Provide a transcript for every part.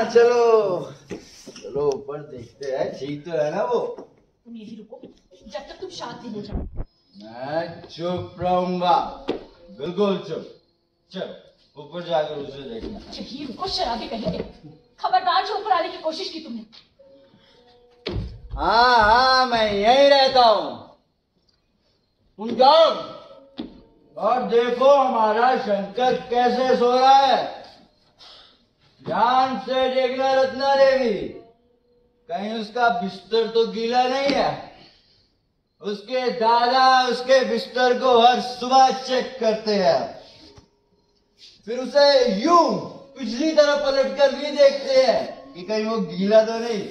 चलो चलो ऊपर देखते हैं, ठीक तो है ना वो। तुम यही रुको जब तक तुम शांत नहीं हो जाओ। मैं चुप रहूंगा, बिल्कुल चुप। चल ऊपर जाकर उसे देखना। यही रुको शराबी कहेंगे। खबरदार जो ऊपर आने की कोशिश की तुमने। हाँ हाँ मैं यहीं रहता हूँ, तुम जाओ और देखो हमारा शंकर कैसे सो रहा है। ध्यान से देखना रत्ना देवी, कहीं उसका बिस्तर तो गीला नहीं है। उसके दादा उसके बिस्तर को हर सुबह चेक करते हैं, फिर उसे यूं पिछली तरफ पलट कर भी देखते हैं कि कहीं वो गीला तो नहीं।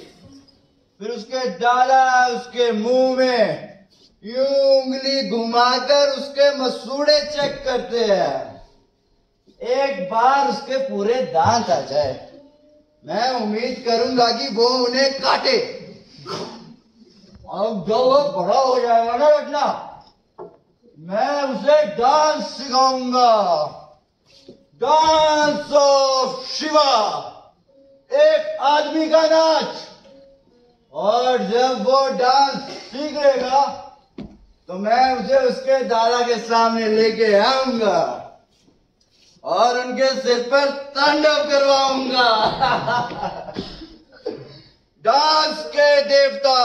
फिर उसके दादा उसके मुंह में यूं उंगली घुमाकर उसके मसूड़े चेक करते हैं। एक बार उसके पूरे दांत आ जाए, मैं उम्मीद करूंगा कि वो उन्हें काटे। और जब वो बड़ा हो जाएगा ना रत्ना, मैं उसे डांस सिखाऊंगा, डांस ऑफ शिवा, एक आदमी का नाच। और जब वो डांस सीख लेगा तो मैं उसे उसके दादा के सामने लेके आऊंगा और उनके सिर पर तांडव करवाऊंगा। डांस के देवता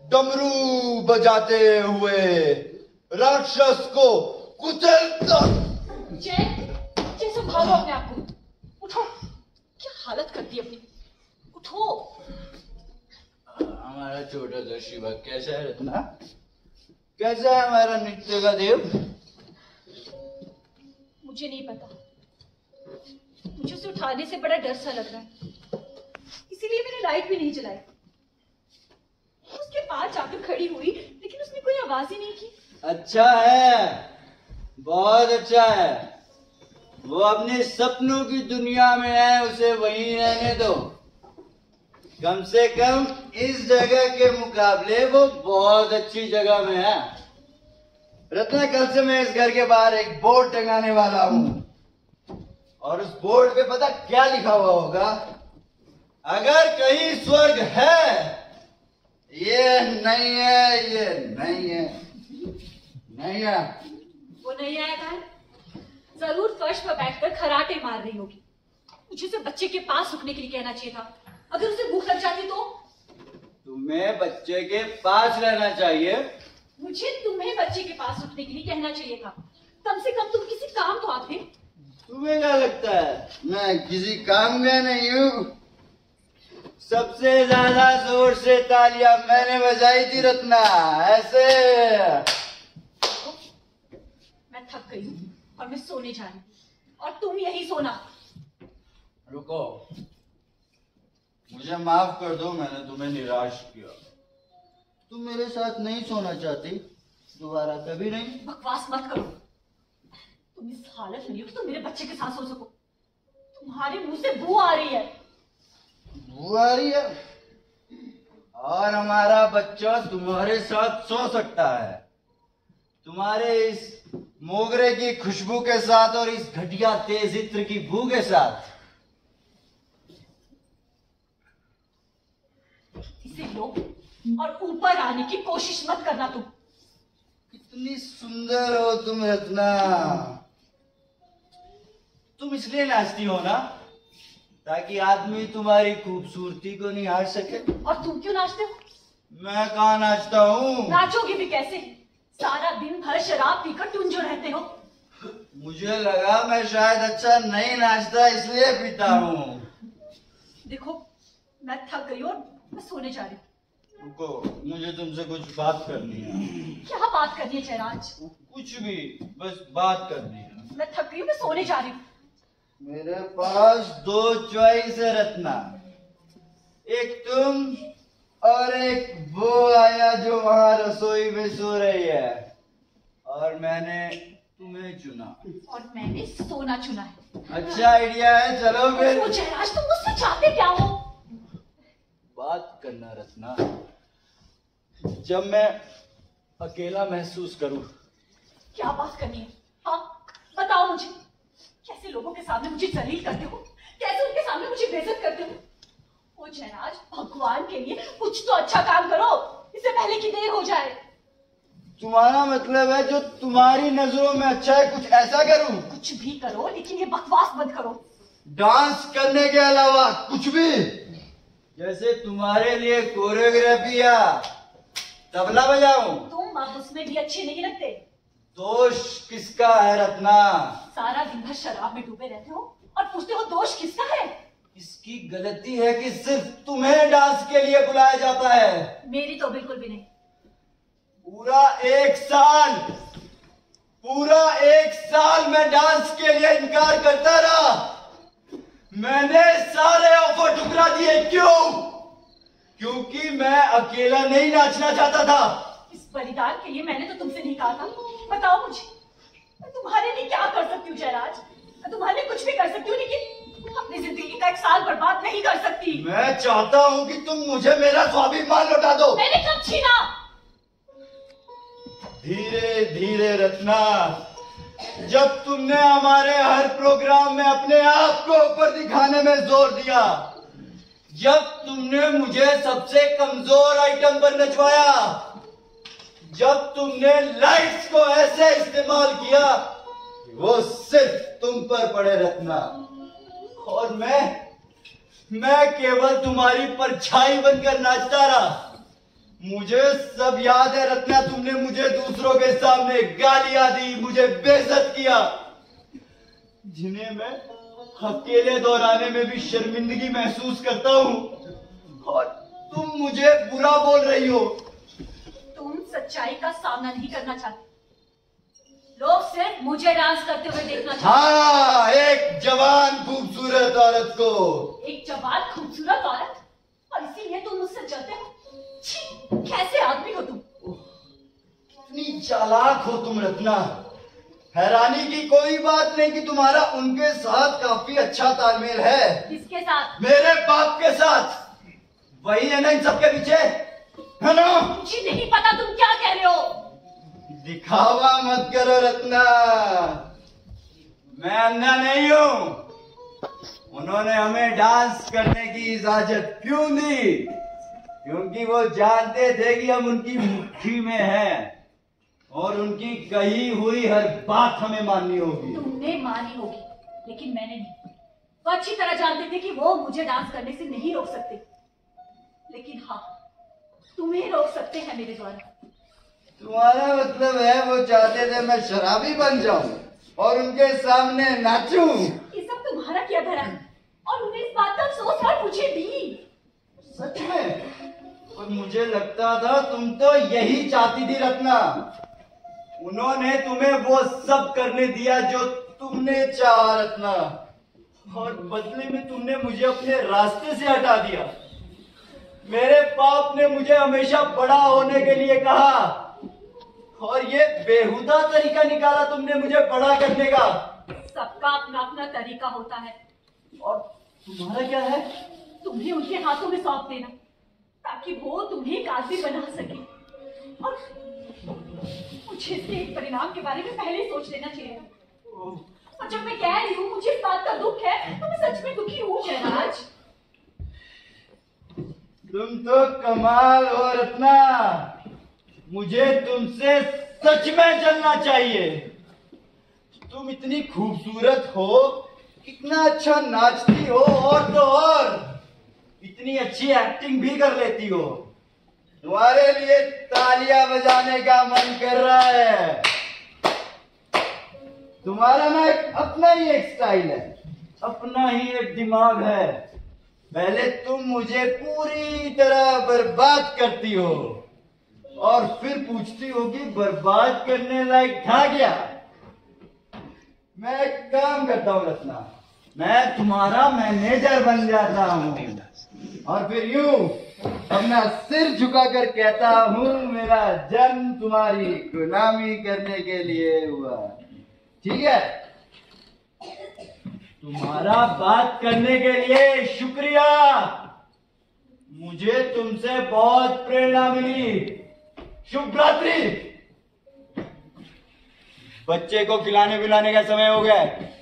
डमरू बजाते हुए राक्षस को कुचलता। जय संभालो अपने आप को, उठो। क्या हालत कर दी अपनी, उठो। हमारा छोटा सा शिवा कैसा है रत्ना, कैसा है हमारा नृत्य का देव? मुझे नहीं पता, मुझे उसे उठाने से बड़ा डर सा लग रहा है, इसीलिए मैंने लाइट भी नहीं जलाई। उसके पास जाकर खड़ी हुई लेकिन उसने कोई आवाज ही नहीं की। अच्छा है, बहुत अच्छा है। वो अपने सपनों की दुनिया में है, उसे वहीं रहने दो। कम से कम इस जगह के मुकाबले वो बहुत अच्छी जगह में है। रत्ना कल से मैं इस घर के बाहर एक बोर्ड टंगाने वाला हूँ और उस बोर्ड पे पता क्या लिखा हुआ होगा? अगर कहीं स्वर्ग है, ये नहीं है, ये नहीं है, नहीं है। वो नहीं आएगा है? जरूर फर्श पर बैठकर खराटे मार रही होगी। मुझे उसे बच्चे के पास रुकने के लिए कहना चाहिए था। अगर उसे भूख लग जाती तो? तुम्हें बच्चे के पास रहना चाहिए। मुझे तुम्हें बच्चे के पास रुकने के लिए कहना चाहिए था। कम से कम तुम किसी काम तो आते। तुम्हें क्या लगता है मैं किसी काम का नहीं हूँ? सबसे ज्यादा जोर से तालियां मैंने बजाई थी रत्ना, ऐसे। मैं थक गई हूँ और मैं सोने जा रही हूँ और तुम यही सोना। रुको, मुझे माफ कर दो, मैंने तुम्हें निराश किया। तुम मेरे साथ नहीं सोना चाहती? दोबारा कभी नहीं। बकवास मत करो। तुम इस हालत में हो तो मेरे बच्चे के साथ सो सको। तुम्हारे मुंह से बू आ रही है। बू आ रही है? और हमारा बच्चा तुम्हारे साथ सो सकता है, तुम्हारे इस मोगरे की खुशबू के साथ और इस घटिया तेज इत्र की बू के साथ। इसे लो और ऊपर आने की कोशिश मत करना। तुम कितनी सुंदर हो तुम रत्ना। तुम इसलिए नाचती हो ना ताकि आदमी तुम्हारी खूबसूरती को निहार सके। और तुम क्यों नाचते हो? मैं कहाँ नाचता हूँ? नाचोगे भी कैसे? सारा दिन भर शराब पीकर टुंजो रहते हो। मुझे लगा मैं शायद अच्छा नहीं नाचता इसलिए पीता हूँ। देखो मैं थक गई और मैं सोने जा रही हूँ। रुको, मुझे तुमसे कुछ बात करनी है। क्या बात करनी है जयराज? कुछ भी, बस बात करनी है। मैं थक गई हूँ, मैं सोने जा रही हूँ। मेरे पास दो चॉइस है रत्ना, एक तुम और एक वो आया जो वहां रसोई में सो रही है, और मैंने तुम्हें चुना। और मैंने सोना चुना है। अच्छा आइडिया है, चलो फिर। तो जयराज तुम मुझसे चाहते क्या हो? बात करना रत्ना, जब मैं अकेला महसूस करूं। क्या बात करनी है? हाँ बताओ मुझे। कैसे लोगों के सामने मुझे जलील करते हो? कैसे उनके सामने मुझे बेइज्जत करते हो? ओ जयराज, भगवान के लिए कुछ तो अच्छा काम करो, इससे पहले कि देर हो जाए। तुम्हारा मतलब है जो तुम्हारी नजरों में अच्छा है कुछ ऐसा करूं? कुछ भी करो, लेकिन ये बकवास बंद करो। डांस करने के अलावा कुछ भी? जैसे तुम्हारे लिए कोरियोग्राफी या तबला बजाऊं? तुम अब उसमें भी अच्छे नहीं लगते। दोष किसका है रत्ना? सारा दिन भर शराब में डूबे रहते हो और पूछते हो दोष किसका है? इसकी गलती है कि सिर्फ तुम्हें डांस के लिए बुलाया जाता है। मेरी तो बिल्कुल भी नहीं। पूरा एक साल मैं डांस के लिए इनकार करता रहा। मैंने सारे ऑफर ठुकरा दिए। क्यों? क्योंकि मैं अकेला नहीं नाचना चाहता था। इस बलिदान के लिए मैंने तो तुमसे नहीं कहा था। बताओ मुझे, मैं तुम्हारे लिए क्या कर सकती हूँ जयराज? मैं तुम्हारे लिए कुछ भी कर सकती हूँ, लेकिन अपनी जिंदगी का एक साल बर्बाद नहीं कर सकती। मैं चाहता हूँ कि तुम मुझे मेरा स्वाभिमान लौटा दो। मैंने कब छीना? धीरे धीरे रत्ना, जब तुमने हमारे हर प्रोग्राम में अपने आप को ऊपर दिखाने में जोर दिया, जब तुमने मुझे सबसे कमजोर आइटम पर नचवाया, जब तुमने लाइट्स को ऐसे इस्तेमाल किया कि वो सिर्फ तुम पर पड़े रत्ना, और मैं केवल तुम्हारी परछाई बनकर नाचता रहा। मुझे सब याद है रत्ना, तुमने मुझे दूसरों के सामने गालियां दी, मुझे बेइज्जत किया, जिन्हें मैं अकेले दोहराने में भी शर्मिंदगी महसूस करता हूँ। और तुम मुझे बुरा बोल रही हो। तुम सच्चाई का सामना नहीं करना चाहते, लोग सिर्फ मुझे डांस करते हुए देखना चाहते। हाँ, एक जवान खूबसूरत औरत को। एक जवान खूबसूरत औरत, और इसीलिए तुम मुझसे जलते हो? कैसे आदमी हो तुम? कितनी चालाक हो तुम रत्ना। हैरानी की कोई बात नहीं कि तुम्हारा उनके साथ काफी अच्छा तालमेल है। किसके साथ? मेरे बाप के साथ। वही है ना इन सबके पीछे, है ना? मुझे नहीं पता तुम क्या कह रहे हो। दिखावा मत करो रत्ना, मैं अंधा नहीं हूं। उन्होंने हमें डांस करने की इजाजत क्यों दी? क्योंकि वो जानते थे कि हम उनकी मुट्ठी में हैं और उनकी कही हुई हर बात हमें माननी होगी। तुमने मानी होगी, लेकिन मैंने नहीं। वो अच्छी तरह जानते थे कि वो मुझे डांस करने से नहीं रोक सकते, लेकिन हाँ, तुम्हें रोक सकते हैं मेरे द्वारा। तुम्हारा मतलब है वो चाहते थे मैं शराबी बन जाऊं और उनके सामने नाचूं? ये सब तुम्हारा क्या धरा, और उन्हें इस बात का अफसोस है मुझे भी। सच में? और मुझे लगता था तुम तो यही चाहती थी रत्ना। उन्होंने तुम्हें वो सब करने दिया जो तुमने चाहा रत्ना, और बदले में तुमने मुझे अपने रास्ते से हटा दिया। मेरे बाप ने मुझे हमेशा बड़ा होने के लिए कहा, और ये बेहुदा तरीका निकाला तुमने मुझे बड़ा करने का। सबका अपना अपना तरीका होता है। और तुम्हारा क्या है? तुम्हें उनके हाथों में सौंप देना, ताकि वो तुम्हें एक आदमी बना सके। और मुझे इसके एक परिणाम के बारे में पहले ही सोच लेना चाहिए। और जब मैं कह रही हूँ मुझे इस बात का दुख है, तो मैं सच में दुखी हूँ जयराज। तुम तो कमाल हो रत्ना, मुझे तुमसे सच में जलना चाहिए। तुम इतनी खूबसूरत हो, इतना अच्छा नाचती हो, और तो और इतनी अच्छी एक्टिंग भी कर लेती हो। तुम्हारे लिए तालियां बजाने का मन कर रहा है। तुम्हारा ना अपना ही एक स्टाइल है, अपना ही एक दिमाग है। पहले तुम मुझे पूरी तरह बर्बाद करती हो, और फिर पूछती हो कि बर्बाद करने लायक था क्या? मैं एक काम करता हूँ रत्ना, मैं तुम्हारा मैनेजर बन जाता हूँ, और फिर यूं अपना सिर झुकाकर कहता हूँ मेरा जन्म तुम्हारी गुलामी करने के लिए हुआ। ठीक है? तुम्हारा बात करने के लिए शुक्रिया। मुझे तुमसे बहुत प्रेरणा मिली। शुभ रात्रि। बच्चे को खिलाने पिलाने का समय हो गया है।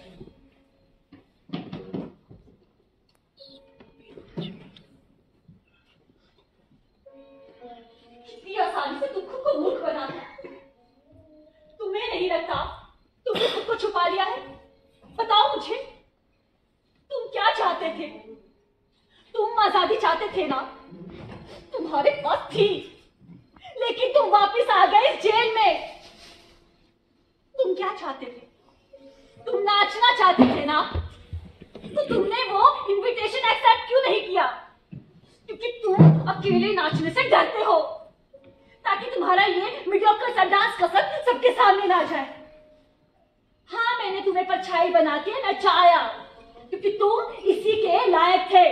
तुम आजादी चाहते थे ना, तुम्हारे पास थी, लेकिन तुम वापस आ गए जेल में। तुम क्या चाहते थे? तुम नाचना चाहते थे ना, तो तुमने वो इनविटेशन एक्सेप्ट क्यों नहीं किया? क्योंकि तुम अकेले नाचने से डरते हो, ताकि तुम्हारा ये मीडियोकर सा डांस कसर सबके सामने ना जाए। हाँ, मैंने तुम्हें परछाई बना के नचाया, क्योंकि तुम इसी के लायक थे,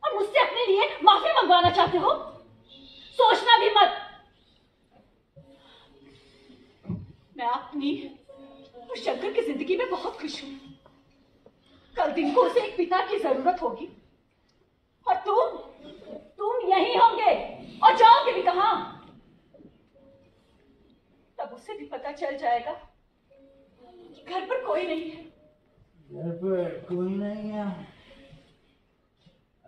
और मुझसे अपने लिए माफी मंगवाना चाहते हो? सोचना भी मत। मैं अपनी और शंकर की जिंदगी में बहुत खुश हूं। कल दिन को उसे एक पिता की जरूरत होगी, और तुम यहीं होंगे, और जाओगे भी कहां? तब उसे भी पता चल जाएगा कि घर पर कोई नहीं है। घर पर कोई नहीं है?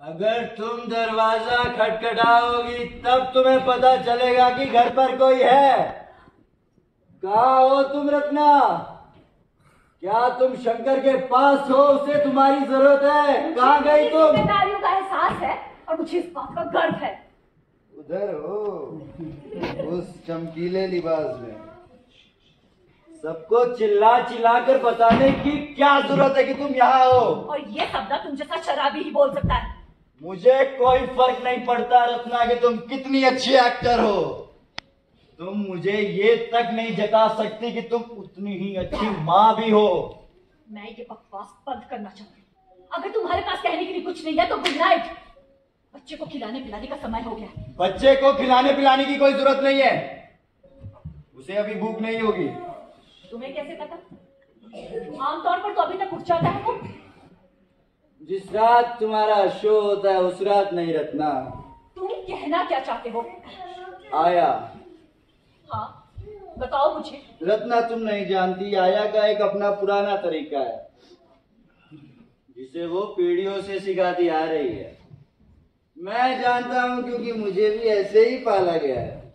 अगर तुम दरवाजा खटखटाओगी तब तुम्हें पता चलेगा कि घर पर कोई है। कहाँ हो तुम रत्ना? क्या तुम शंकर के पास हो? उसे तुम्हारी जरूरत है। कहाँ गई तुम? जिम्मेदारियों का एहसास है, और मुझे इस बात का गर्व है। उधर हो, उस चमकीले लिबास में। सबको चिल्ला चिल्ला कर बताने की क्या जरूरत है कि तुम यहाँ हो? और ये शब्द तुम जैसा शराबी ही बोल सकता है। मुझे कोई फर्क नहीं पड़ता रत्ना कि तुम कितनी अच्छी एक्टर हो। तुम मुझे ये तक नहीं जता सकती कि तुम उतनी ही अच्छी माँ भी हो। मैं ये बकवास बंद करना चाहती हूँ। अगर तुम्हारे पास कहने के लिए कुछ नहीं है तो गुड नाइट। बच्चे को खिलाने पिलाने का समय हो गया। बच्चे को खिलाने पिलाने की कोई जरूरत नहीं है, उसे अभी भूख नहीं होगी। तुम्हें कैसे पता? आमतौर पर तो अभी तक उठ जाता है वो। जिस रात तुम्हारा शो होता है उस रात नहीं रत्ना। तुम कहना क्या चाहते हो? आया। हाँ, बताओ मुझे। रत्ना, तुम नहीं जानती, आया का एक अपना पुराना तरीका है जिसे वो पीढ़ियों से सिखाती आ रही है। मैं जानता हूँ क्योंकि मुझे भी ऐसे ही पाला गया है।